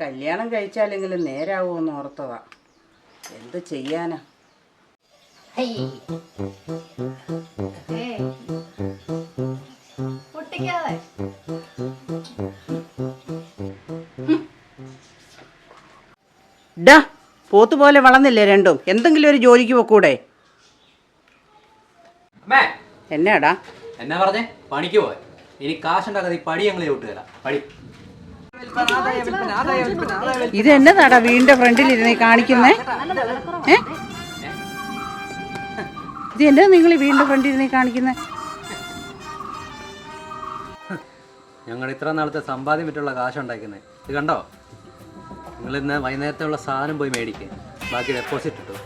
കല്യാണം കഴിച്ചാലെങ്കിലും നേരാവുമെന്ന് ഓർത്തതാ. എന്ത് ചെയ്യാനാ? ഡാ, പോത്തുപോലെ വളർന്നില്ലേ രണ്ടും? എന്തെങ്കിലും ഒരു ജോലിക്ക് പോക്കൂടെ? എന്നാടാ? എന്നാ പറഞ്ഞേ? പണിക്ക് പോയി. ഇനി കാശുണ്ടാക്കാതെ ഈ പടി ഞങ്ങൾ ചവിട്ടുകയില്ല. പടി. ഇത് എന്നതാടാ വീടിന്റെ ഫ്രണ്ടിലിരുന്ന് കാണിക്കുന്നേ? ഇത് എന്നാ നിങ്ങൾ വീടിന്റെ ഫ്രണ്ടിലിരുന്ന് കാണിക്കുന്നേ? ഞങ്ങൾ ഇത്ര നാളത്തെ സമ്പാദ്യം വിറ്റുള്ള കാശുണ്ടാക്കുന്നത്. ഇത് കണ്ടോ? നിങ്ങൾ ഇന്ന് വൈകുന്നേരത്തുള്ള സാധനം പോയി മേടിക്കുക. ബാക്കി ഡെപ്പോസിറ്റ് ഇട്ടു.